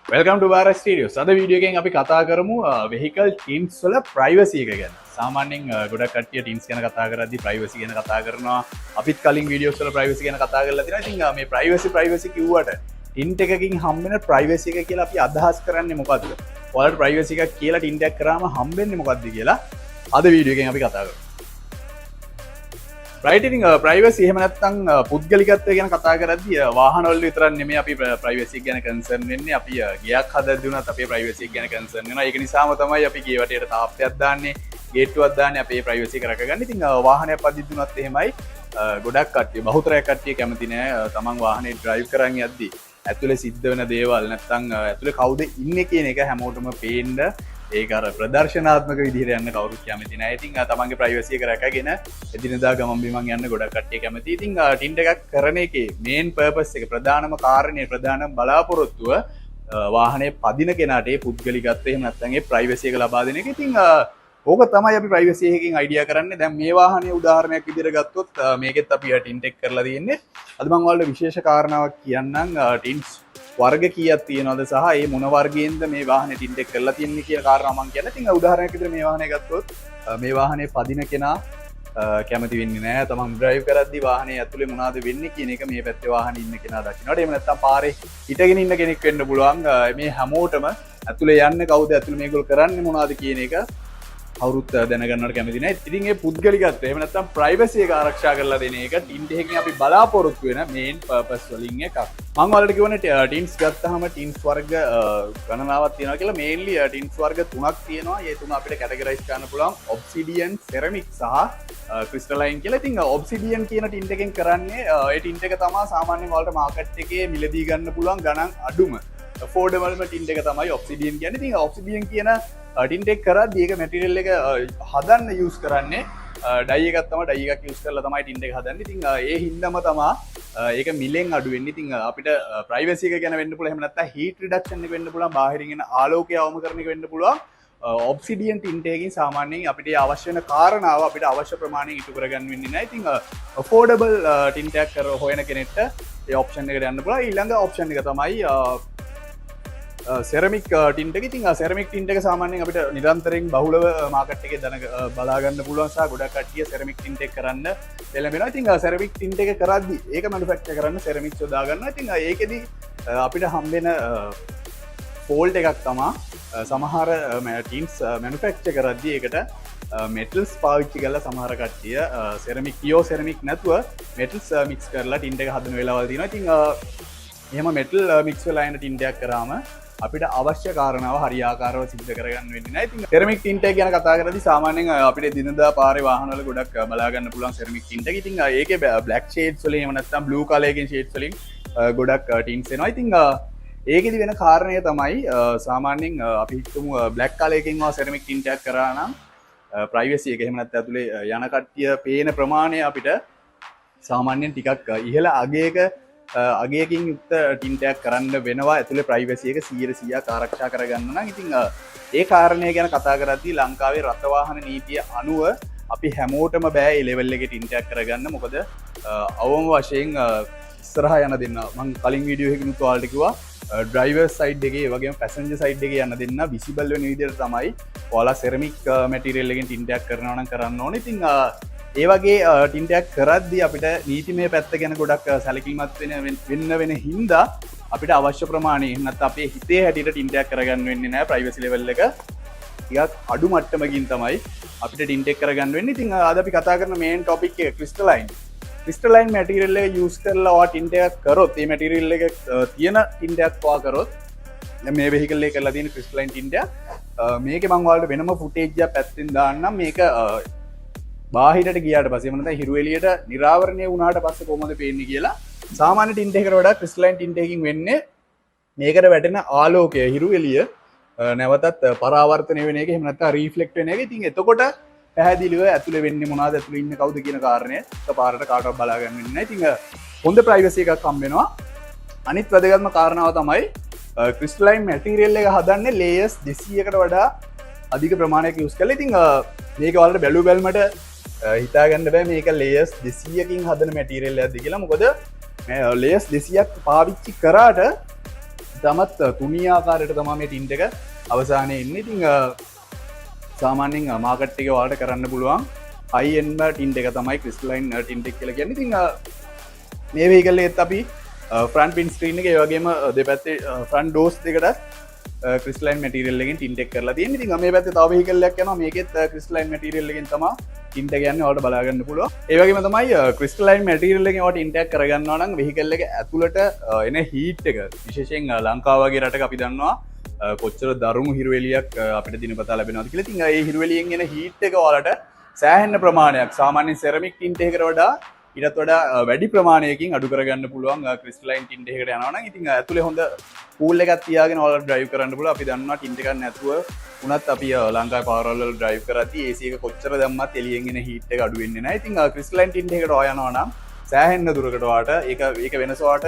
Welcome to Bara Studios. අද video එකෙන් අපි කතා කරමු vehicle tints වල privacy එක ගැන. සාමාන්‍යයෙන් ගොඩක් කට්ටිය tints ගැන කතා කරද්දී privacy ගැන කතා කරනවා. අපිත් කලින් වීඩියෝස් වල privacy ගැන කතා කරලා තියෙනවා. ඉතින් මේ privacy කිව්වට tint එකකින් හම්බෙන privacy එක කියලා අපි අදහස් කරන්නේ මොකද්ද? ඔයාලට privacy එකක් කියලා tint එකක් කරාම හම්බෙන්නේ මොකද්ද කියලා අද වීඩියෝ එකෙන් අපි කතා කරමු. රයිටිං ප්‍රයිවසි එහෙම නැත්නම් පුද්ගලිකත්වය ගැන කතා කරද්දී වාහනවල විතරක් නෙමෙයි අපි ප්‍රයිවසි ගැන කන්සර්න් වෙන්නේ. අපි ගයක් හදද්දී උනත් අපේ ප්‍රයිවසි ගැන කන්සර්න් වෙනවා. ඒක නිසාම තමයි අපි ගේ වටේට තාප්පයක් දාන්නේ, ගේට්ටුවක් දාන්නේ අපේ ප්‍රයිවසි එක රැකගන්න. ඉතින් වාහනයක් පදිද්දී උනත් එහෙමයි. ගොඩක් කට්ටිය බහුතරයක් කට්ටිය කැමති නෑ තමන් වාහනේ ඩ්‍රයිව් කරන් යද්දී ඇතුලේ සිද්ධ වෙන දේවල් නැත්නම් ඇතුලේ කවුද ඉන්නේ කියන එක හැමෝටම පේන්න ඒක අර ප්‍රදර්ශනාත්මක විදිහට යන්න කවුරුත් කැමති නෑ. ඉතින් තමන්ගේ ප්‍රයිවසි එක රැකගෙන එදිනදා ගමන් බිමන් යන්න ගොඩක් කට්ටිය කැමති. ඉතින් ටින්ට් එකක් කරන එකේ මේන් පර්පස් එක ප්‍රධානම කාරණේ ප්‍රධානම බලාපොරොත්තුව වාහනේ පදින කෙනාට ඒ පුද්ගලිකත්වය එහෙම නැත්නම් ඒ ප්‍රයිවසි එක ලබා දෙන එක. ඉතින් ඕක තමයි අපි ප්‍රයිවසි එකකින් අයිඩියා කරන්නේ. දැන් මේ වාහනේ උදාහරණයක් විදිහට ගත්තොත් මේකෙත් අපි ටින්ට් එක කරලා තියෙන්නේ. අද මම ඔයාලට විශේෂ කාරණාවක් කියන්නම්. ටින්ට්ස් වර්ග කීයක් තියෙනවද සහ ඒ මොන වර්ගයෙන්ද මේ වාහනේ ටින්ට් එක කරලා තියෙන්නේ කියන කාරණා මම කියන්න. ඉතින් උදාහරණයක් විදිහට මේ වාහනේ ගත්තොත් මේ වාහනේ පදින කෙනා කැමති වෙන්නේ නැහැ. තමන් ඩ්‍රයිව් කරද්දී වාහනේ ඇතුලේ මොනවද වෙන්නේ කියන එක මේ පැත්තේ වාහනේ ඉන්න කෙනා දකින්නට. එහෙම නැත්නම් පාරේ හිටගෙන ඉන්න කෙනෙක් වෙන්න පුළුවන්. මේ හැමෝටම ඇතුලේ යන්නේ කවුද, ඇතුලේ මේගොල්ලෝ කරන්නේ මොනවද කියන එක කවුරුත් දැනගන්නට කැමති නැහැ. ඉතින් මේ පුද්ගලිකත්වය එහෙම නැත්නම් ප්‍රයිවසි එක ආරක්ෂා කරලා දෙන එක ටින්ට් එකකින් අපි බලාපොරොත්තු වෙන මේන් පර්පස් වලින් එකක්. මම ඔයාලට කියවනේ ටින්ට්ස් ගත්තාම ටින්ට්ස් වර්ග ගණනාවක් තියෙනවා කියලා. මේන්ලි ටින්ට්ස් වර්ග තුනක් තියෙනවා. ඒ තුන අපිට කැටගරයිස් කරන්න පුළුවන් ඔබ්සිඩියන්, සෙරමික් සහ ක්‍රිස්ටලයින් කියලා. ඉතින් ඔබ්සිඩියන් කියන ටින්ට් එකෙන් කරන්නේ ඒ ටින්ට් එක තමයි සාමාන්‍යයෙන් ඔයාලට මාකට් එකේ මිලදී ගන්න පුළුවන් ගණන් අඩුම affordable ටින්ට් එක තමයි ඔබ්සිඩියන් කියන්නේ. ඉතින් ඔබ්සිඩියන් කියන ටින්ට් එක කරද්දී ඒක මැටීරියල් එක හදන්න යූස් කරන්නේ ඩයි එකක් තමයි. ඩයි එකක් යූස් කරලා තමයි ටින්ට් එක හදන්නේ. ඉතින් ඒ හින්දාම තමයි ඒක මිලෙන් අඩු වෙන්නේ. ඉතින් අපිට ප්‍රයිවසි එක ගැන වෙන්න පුළුවන්. එහෙම නැත්නම් හීට් රිඩක්ෂන් එක වෙන්න පුළුවන්. බාහිරින් එන ආලෝකය අවම කරන එක වෙන්න පුළුවන්. ඔබ්සිඩියන් ටින්ට් එකකින් සාමාන්‍යයෙන් අපිට අවශ්‍ය වෙන කාරණාව අපිට අවශ්‍ය ප්‍රමාණයෙන් ඉටු කරගන්න වෙන්නේ නැහැ. ඉතින් affordable ටින්ට් එකක් හොයන කෙනෙක්ට ඒ ඔප්ෂන් එකට යන්න පුළුවන්. ඊළඟ ඔප්ෂන් එක තමයි සෙරමික් ටින්ට් එක. ඉතින් සෙරමික් ටින්ට් එක සාමාන්‍යයෙන් අපිට නිරන්තරයෙන් බහුලව මාකට් එකේ බලා ගන්න පුළුවන් සහ ගොඩක් කට්ටිය සෙරමික් ටින්ට් එක කරන්න එළඹෙනවා. ඉතින් සෙරමික් ටින්ට් එක කරද්දී ඒක මැනුෆැක්චර් කරන්න සෙරමික්ස් යොදා ගන්නවා. ඉතින් ඒකෙදි අපිට හම්බෙන ෆෝල්ට් එකක් තමයි සමහර ටින්ට්ස් මැනුෆැක්චර් කරද්දී ඒකට මෙටල්ස් පාවිච්චි කරලා සමහර කට්ටිය සෙරමික් පියෝ සෙරමික් නැතුව මෙටල්ස් මික්ස් කරලා ටින්ට් එක හදන වෙලාවල් තියෙනවා. ඉතින් එහෙම මෙටල් මික්ස් වෙලා එන ටින්ට් එකක් කරාම අපිට අවශ්‍ය කාරණාව හරියාකාරව සිද්ධ කරගන්න වෙන්නේ නැහැ. ඉතින් සෙරමික් ටින්ට් එක ගැන කතා කරද්දී සාමාන්‍යයෙන් අපිට දිනදා පාරේ වාහනවල ගොඩක් බලා ගන්න පුළුවන් සෙරමික් ටින්ට් එක. ඉතින් ඒකේ බ්ලැක් ෂේඩ්ස් වලින් එහෙම නැත්නම් බ්ලූ කලර් එකකින් ෂේඩ්ස් වලින් ගොඩක් ටින්ට්ස් එනවා. ඉතින් ඒකෙදි වෙන කාරණය තමයි සාමාන්‍යයෙන් අපි හිතමු බ්ලැක් කලර් එකකින් වා සෙරමික් ටින්ට් එකක් කරා නම් ප්‍රයිවසි එක එහෙම නැත්නම් ඇතුලේ යන කට්ටිය පේන ප්‍රමාණය අපිට සාමාන්‍යයෙන් ටිකක් ඉහළ අගයකින් යුක්ත ටින්ට් එකක් කරන්න වෙනවා ඇතුලේ ප්‍රයිවසි එක 100% ආරක්ෂා කරගන්න නම්. ඉතින් ඒ කාරණය ගැන කතා කරද්දී ලංකාවේ රථ වාහන නීතිය අනුව අපි හැමෝටම බෑ ඒ ලෙවල් එකේ ටින්ට් එකක් කරගන්න. මොකද අවම වශයෙන් ඉස්සරහා යන දෙන්න මම කලින් වීඩියෝ එකකිනුත් ඔයාලට කිව්වා ඩ්‍රයිවර් සයිඩ් එකේ ඒ වගේම පැසෙන්ජර් සයිඩ් එකේ යන දෙන්න විසිබල් වෙන විදිහට තමයි ඔයාලා සෙරමික් මැටීරියල් එකෙන් ටින්ට් එකක් කරනවා නම් කරන්න ඕනේ. ඉතින් ඒ වගේ ටින්ට් එකක් කරද්දී අපිට නීතිමය පැත්ත ගැන ගොඩක් සැලකිලිමත් වෙන හින්දා අපිට අවශ්‍ය ප්‍රමාණය එහෙම නැත්නම් අපේ හිතේ හැටියට ටින්ට් එකක් කරගන්න වෙන්නේ නැහැ. ප්‍රයිවසි ලෙවල් එක ටිකක් අඩු මට්ටමකින් තමයි අපිට ටින්ට් එක කරගන්න වෙන්නේ. ඉතින් අද අපි කතා කරන මේන් ටොපික් එක ක්‍රිස්ටලයින්. ක්‍රිස්ටලයින් මැටීරියල් එක යූස් කරලා ඔයා ටින්ට් එකක් කරොත් මේ මැටීරියල් එක තියෙන ටින්ට් එකක් ඔයා කරොත් දැන් මේ වෙහිකල් එකේ කරලා තියෙන ක්‍රිස්ටලයින් ටින්ට් එක මේකේ මම ඔයාලට වෙනම ෆුටේජ් එකක් පැත්තෙන් දාන්නම්. මේක බාහිරට ගියාට පස්සේ මොනද හිරු එළියට නිරාවරණය වුණාට පස්සේ කොහොමද පේන්නේ කියලා. සාමාන්‍ය ටින්ට් එකකට වඩා ක්‍රිස්ටලයින් ටින්ට් එකකින් වෙන්නේ මේකට වැටෙන ආලෝකය හිරු එළිය නැවතත් පරාවර්තනය වෙන එක එහෙම නැත්නම් රීෆ්ලෙක්ට් වෙන එක. ඉතින් එතකොට පැහැදිලිව ඇතුලේ වෙන්නේ මොනවද, ඇතුලේ ඉන්නේ කවුද කියන කාරණය එකපාරට කාටවත් බලා ගන්න වෙන්නේ නැහැ. ඉතින් හොඳ ප්‍රයිවසි එකක් හම්බ වෙනවා. අනිත් වැදගත්ම කාරණාව තමයි ක්‍රිස්ටලයින් මැටීරියල් එක හදන්නේ ලේයර්ස් 200කට වඩා අධික ප්‍රමාණයක් යූස් කරලා. ඉතින් මේක ඔයාලට බැලුවල්මට හිතාගන්න බෑ මේක ලේයර්ස් 200කින් හදන මැටීරියල් එකක්ද කියලා. මොකද ලේයර්ස් 200ක් පාවිච්චි කරාට තමත් තුනියාකාරයට තමා මේ ටින්ට එක අවසානය එන්න ඉතිං සාමාන්‍යෙන් මාකට් එක වාට කරන්න පුළුවන් අයින්ම ටින්ට එක තමයි ක්‍රිස්ලයින් ටින්ටෙක් කියල ගැන්න තිං මේ වේකල්ල එත් අපි ෆ්‍රන්් පින් ස්ට්‍රීන එක ඒවගේම දෙපැත්තේ ෆ්‍රන්් ඩෝස් දෙකට ක්‍රිස්ලයින් මටිරල්ලෙන් ටින්ටෙක් කරලා තියෙන ඉතින් මේ පැත්තේ තව වේකල්ලයක් යනවා මේකෙත් ක්‍රිස්ලයින් මටිරියල්ලකින් තමයි ටින්ට ගන්න ඔයාලට බලා ගන්න පුළුවන් ඒ වගේම තමයි ක්‍රිස්ටලයින් මටිරියල්ලකින් ඔයාලට ඉන්ටැක් කරගන්නවා නම් වෙහිකල් එක ඇතුළට එන හීට් එක විශේෂයෙන් ලංකාව වගේ රටක අපි දන්නවා කොච්චර දරුණු හිරුවෙලියක් අපිට දිනපතා ලැබෙනවද කියලා. ඉතින් ඒ හිරුවෙලියෙන් එන හීට් එක ඔයාලට සෑහෙන ප්‍රමාණයක් සාමාන්‍ය සෙරමික් ටින්ට් එකකට වඩා ඊටත් වඩා වැඩි ප්‍රමාණයකින් අඩු කරගන්න පුළුවන් ක්‍රිස්ටලයින් ටින්ට් එකකට යනවා නම්. ඉතින් ඇතුලේ හොඳ කූල් එකක් තියාගෙන ඔයාලට ඩ්‍රයිව් කරන්න පුළුවන්. අපි දන්නවා ටින්ට් එකක් නැතුව උනත් අපි ලංකාවේ පාරවල් වල ඩ්‍රයිව් කරද්දී AC එක කොච්චර දැම්මත් එළියෙන් එන හීට් එක අඩු වෙන්නේ නැහැ. ඉතින් ක්‍රිස්ටලයින් ටින්ට් එකකට ඔයා යනවා නම් සෑහෙන දුරකට ඔයාට ඒක වෙනස ඔයාට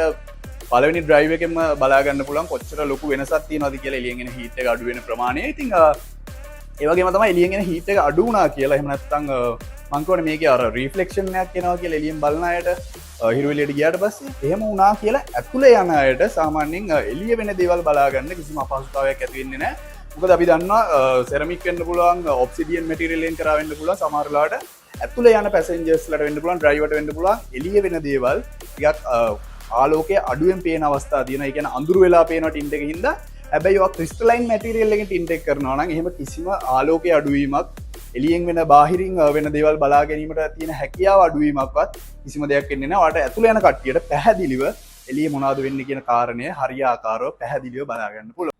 පළවෙනි ඩ්‍රයිව් එකෙන්ම බලා ගන්න පුළුවන් කොච්චර ලොකු වෙනසක් තියෙනවද කියලා එළියෙන් එන හීට් එක අඩු වෙන ප්‍රමාණය. ඉතින් ඒ වගේම තමයි එළියෙන් එන හීට් එක අඩු වුණා කියලා එහෙම නැත්නම් මං කියන්නේ මේකේ අර රිෆ්ලෙක්ෂන් එකක් එනවා කියලා එළියෙන් බලන අයට හිරුවෙලියට ගියාට පස්සේ එහෙම වුණා කියලා ඇතුලේ යන අයට සාමාන්‍යයෙන් එළිය වෙන දේවල් බලා ගන්න කිසිම අපහසුතාවයක් ඇති වෙන්නේ නැහැ. මොකද අපි දන්නවා සෙරමික් වෙන්න පුළුවන් ඔබ්සිඩියන් මැටීරියල් එකෙන් කරා වෙන්න පුළුවන් සමහර වෙලාවට ඇතුලේ යන පැසෙන්ජර්ස්ලාට වෙන්න පුළුවන් ඩ්‍රයිවර්ට වෙන්න පුළුවන් එළිය වෙන දේවල් ටිකක් ආලෝකයේ අඩුවෙන් පේන අවස්ථා තියෙනවා. ඒ කියන්නේ අඳුරු වෙලා පේන ටින්ට් එකකින් හින්දා හැබැයි ඔය ක්‍රිස්ටලයින් මැටීරියල් එකෙන් ටින්ට් එක කරනවා නම් එහෙම කිසිම ආලෝකයේ අඩුවීමක් එළියෙන් වෙන බාහිරින් වෙන දේවල් බලා ගැනීමට තියෙන හැකියාව අඩුවීමක්වත් කිසිම දෙයක් වෙන්නේ නැහැ. ඔයාලට ඇතුළේ යන කට්ටියට පැහැදිලිව එළියේ මොනවද වෙන්නේ කියන කාරණය හරියාකාරව පැහැදිලිව බලා ගන්න පුළුවන්.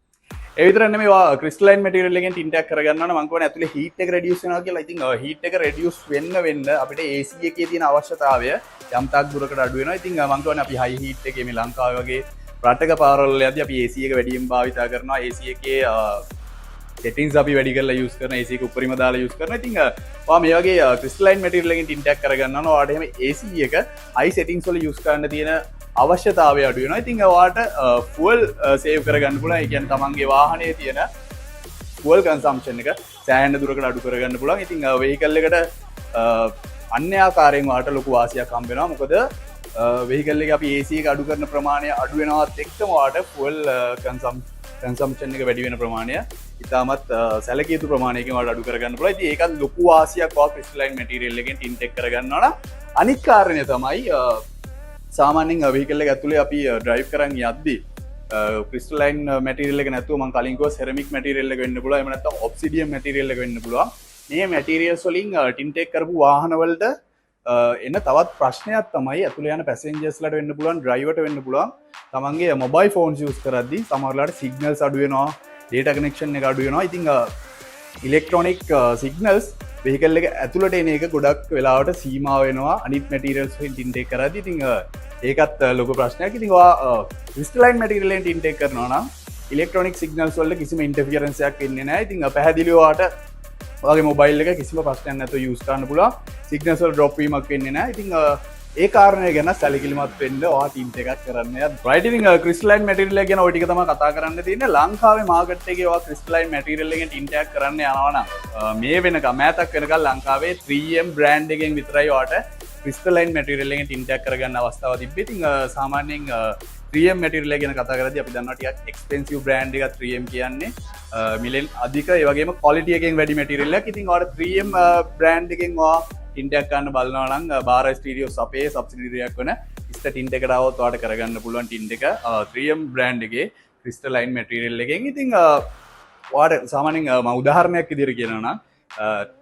ඒ විතර නෙමෙයි ඔයා ක්‍රිස්ටලයින් මැටීරියල් එකෙන් ටින්ට් එකක් කරගන්නවා නම් මම කියන්නේ ඇතුලේ හීට් එක රෙඩියුස් වෙනවා කියලා. ඉතින් හීට් එක රෙඩියුස් වෙන්න අපිට AC එකේ තියෙන අවශ්‍යතාවය යම් තාක් දුරකට අඩු වෙනවා. ඉතින් මම කියන්නේ අපි හයි හීට් එකේ මේ ලංකාවේ වගේ රටක පාරවල් යද්දී අපි AC එක වැඩියෙන් භාවිතා කරනවා. AC එකේ settings අපි වැඩි කරලා use කරන AC එක උඩරිම දාලා use කරනවා. ඉතින් ඔයා මේ වගේ ක්‍රිස්ටලයින් මැටීරියල් එකෙන් ටින්ට් එකක් කරගන්නවා නම් ඔයාට එහෙම AC එක high settings වල use කරන්න තියෙන අවශ්‍යතාවය අඩු වෙනවා. ඉතින් ඔයාට fuel save කරගන්න පුළුවන්. ඒ කියන්නේ තමන්ගේ වාහනයේ තියෙන fuel consumption එක සෑහෙන දුරකට අඩු කරගන්න පුළුවන්. ඉතින් vehicle එකට අන්‍යාකාරයෙන් ඔයාට ලොකු වාසියක් හම්බ වෙනවා. මොකද vehicle එක අපි AC එක අඩු කරන ප්‍රමාණය අඩු වෙනවත් එක්කම ඔයාට fuel consumption එක වැඩි වෙන ප්‍රමාණය ඉතාමත් සැලකිය යුතු ප්‍රමාණයකින් ඔයාලට අඩු කරගන්න පුළුවන්. ඉතින් ඒකත් ලොකු වාසියක් ඔයා ක්‍රිස්ටලයින් මැටීරියල් එකෙන් ටින්ට් එක කරගන්නවා නම් අනිත් කාරණය තමයි සාමාන්‍යයෙන් vehicle එක ඇතුලේ අපි drive කරන් යද්දී ක්‍රිස්ටලයින් මැටීරියල් එක නැතුව මම කලින් කිව්වා සෙරමික් මැටීරියල් එක වෙන්න පුළුවන්. එහෙම නැත්නම් ඔබ්සිඩියන් මැටීරියල් එක වෙන්න පුළුවන්. මේ මැටීරියල්ස් වලින් ටින්ට් එක කරපු වාහනවලට එන තවත් ප්‍රශ්නයක් තමයි ඇතුලේ යන පැසෙන්ජර්ස්ලාට වෙන්න පුළුවන් ඩ්‍රයිවර්ට වෙන්න පුළුවන් තමන්ගේ මොබයිල් ෆෝන්ස් යූස් කරද්දී සමහර වෙලාවට සිග්නල්ස් අඩු වෙනවා data connection එක අඩු වෙනවා. ඉතින් ඉලෙක්ට්‍රොනික සිග්නල්ස් vehicle එක ඇතුළට එන එක ගොඩක් වෙලාවට සීමා වෙනවා අනිත් මැටීරියල්ස් වලින් ටින්ට් එක කරද්දී. ඉතින් ඒකත් ලොකු ප්‍රශ්නයක්. ඉතින් ඔයා ක්‍රිස්ටලයින් මැටීරියල් එකෙන් ටින්ට් එක කරනවා නම් ඉලෙක්ට්‍රොනික සිග්නල්ස් වලට කිසිම ඉන්ටර්ෆියරන්ස් එකක් එන්නේ නැහැ. ඉතින් පැහැදිලිව ඔයාට ඔයාගේ මොබයිල් එක කිසිම ප්‍රශ්නයක් නැතුව යූස් කරන්න පුළුවන්. සිග්නල්ස් වල ඩ්‍රොප් වීමක් වෙන්නේ නැහැ. ඉතින් ඒ කාරණය ගැන සැලකිලිමත් වෙන්න ඔයා ටින්ට් එකක් කරන්න යන්න. රයිට් ඉතින් ක්‍රිස්ටලයින් මැටීරියල් එක ගැන ඔය ටික තමයි කතා කරන්න තියෙන්නේ. ලංකාවේ මාකට් එකේ ඔයා ක්‍රිස්ටලයින් මැටීරියල් එකෙන් ටින්ට් එකක් කරන්න යනවා නම් මේ වෙනකම් මෑතක් වෙනකම් ලංකාවේ 3M බ්‍රෑන්ඩ් එකෙන් විතරයි ඔයාට ක්‍රිස්ටලයින් මැටීරියල් එකෙන් ටින්ට් එකක් කරගන්න අවස්ථාව තිබ්බේ. ඉතින් සාමාන්‍යයෙන් 3M මැටීරියල් එක ගැන කතා කරද්දී අපි දන්නවා ටිකක් එක්ස්පෙන්සිව් බ්‍රෑන්ඩ් එකක් 3M කියන්නේ මිලෙන් අධික ඒ වගේම ක්වොලිටි එකෙන් වැඩි මැටීරියල් එකක්. ඉතින් ඔයාට 3M බ්‍රෑන්ඩ් එකෙන් ඔයා ටින්ට් එකක් ගන්න බලනවා නම් බාර ස්ටීරියෝස් අපේ සබ්සිඩියරි එකක් වෙන ඉස්ත ටින්ට් එකට આવොත් ඔයාලට කරගන්න පුළුවන් ටින්ට් එක 3M බ්‍රෑන්ඩ් එකේ ක්‍රිස්ටලයින් මැටීරියල් එකෙන්. ඉතින් ඔයාට සාමාන්‍යයෙන් මම උදාහරණයක් විදිහට කියනවා නම්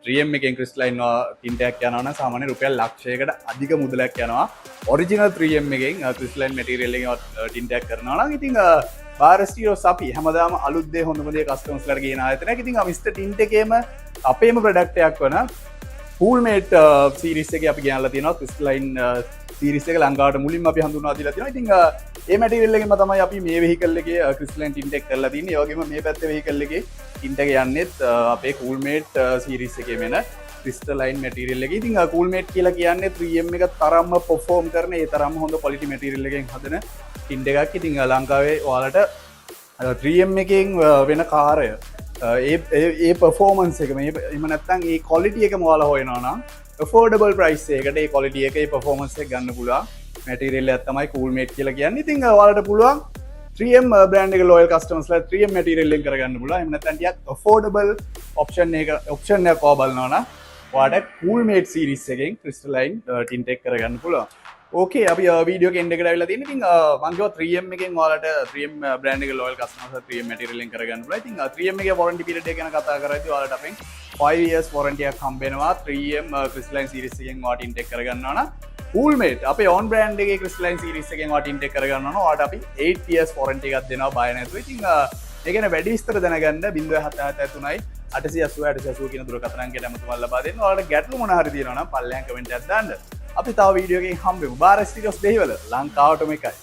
3M එකෙන් ක්‍රිස්ටලයින් ටින්ට් එකක් යනවා නම් සාමාන්‍යයෙන් රුපියල් ලක්ෂයකට අධික මුදලක් යනවා. ඔරිජිනල් 3M එකෙන් ක්‍රිස්ටලයින් මැටීරියල් එකෙන් ටින්ට් එකක් කරනවා නම් ඉතින් බාර ස්ටීරියෝස් අපි හැමදාම අලුත් දේ හොඳම දේ කස්ටමර්ස්ලාට කියන ආයතනයක්. ඉතින් මිස්ටර් ටින්ට් එකේම අපේම ප්‍රොඩක්ට් එකක් වන Coolmate සීරීස් එකේ අපි ගෙනල්ලා තියෙනවා ක්‍රිස්ටලයින් සීරීස් එක ලංකාවට මුලින්ම අපි හඳුන්වා දීලා තියෙනවා. ඉතින් මේ මැටීරියල් එකෙන්ම තමයි අපි මේ වෙහිකල් එකේ ක්‍රිස්ටලයින් ටින්ට් එක කරලා තින්නේ. ඒ වගේම මේ පැත්තේ වෙහිකල් එකේ ටින්ට් එක යන්නේත් අපේ Coolmate සීරීස් එකේ වෙන ක්‍රිස්ටලයින් මැටීරියල් එකේ. ඉතින් Coolmate කියලා කියන්නේ 3M එක තරම්ම perform කරන ඒ තරම්ම හොඳ quality මැටීරියල් එකෙන් හදන ටින්ට් එකක්. ඉතින් ලංකාවේ ඔයාලට 3M එකෙන් වෙන කාර්ය ඒ පර්ෆෝමන්ස් එක මේ එහෙම නැත්නම් ඒ ක්වොලිටි එක මොයාලා හොයනවා නම් affordable price එකකට ඒ ක්වොලිටි එක ඒ පර්ෆෝමන්ස් එක ගන්න පුළුවන් මැටීරියල් එකක් තමයි Coolmate කියලා කියන්නේ. ඉතින් ඔයාලට පුළුවන් 3M බ්‍රෑන්ඩ් එක ලෝයල් කස්ටමර්ස්ලා 3M මැටීරියල් එකෙන් කරගන්න පුළුවන්. එහෙම නැත්නම් ටිකක් affordable option එකක් ඔයා බලනවා නම් ඔයාලට Coolmate series එකෙන් crystalline tint එක කරගන්න පුළුවන්. ඕකේ අපි වීඩියෝ එක එන්ඩ් එකට ආවිලා තියෙනවා. ඉතින් මම කිව්වා 3M එකෙන් ඔයාලට 3M බ්‍රෑන්ඩ් එකේ ලෝයල් කස්ටමර්ස්ලා 3M මැටීරියල් එකෙන් කරගන්න පුළුවන්. ඉතින් 3M එකේ warranty period එක ගැන කතා කරද්දී ඔයාලට අපෙන් 5 years warranty එකක් හම්බ වෙනවා 3M crystalline series එකෙන් ඔයාලට tint එක කරගන්නවා නම් Coolmate අපේ own brand එකේ crystalline series එකෙන් ඔයාලට tint එක කරගන්නවා නම් ඔයාලට අපි 8 years warranty එකක් දෙනවා බය නැතුව. ඉතින් ඒ ගැන වැඩි විස්තර දැනගන්න 0773 880 880 කියන දුරකථන අංකයට අමතකව ලබා දෙන්න. ඔයාලට ගැටලු මොනවා හරි තියෙනවා නම් පල්ලෙහාන් කමෙන්ට් එකක් දාන්න. අපි තව වීඩියෝ එකකින් හම්බෙමු. බාරස් ස්ටුඩියෝස් දෙහිවල ලංකාවටම එකයි.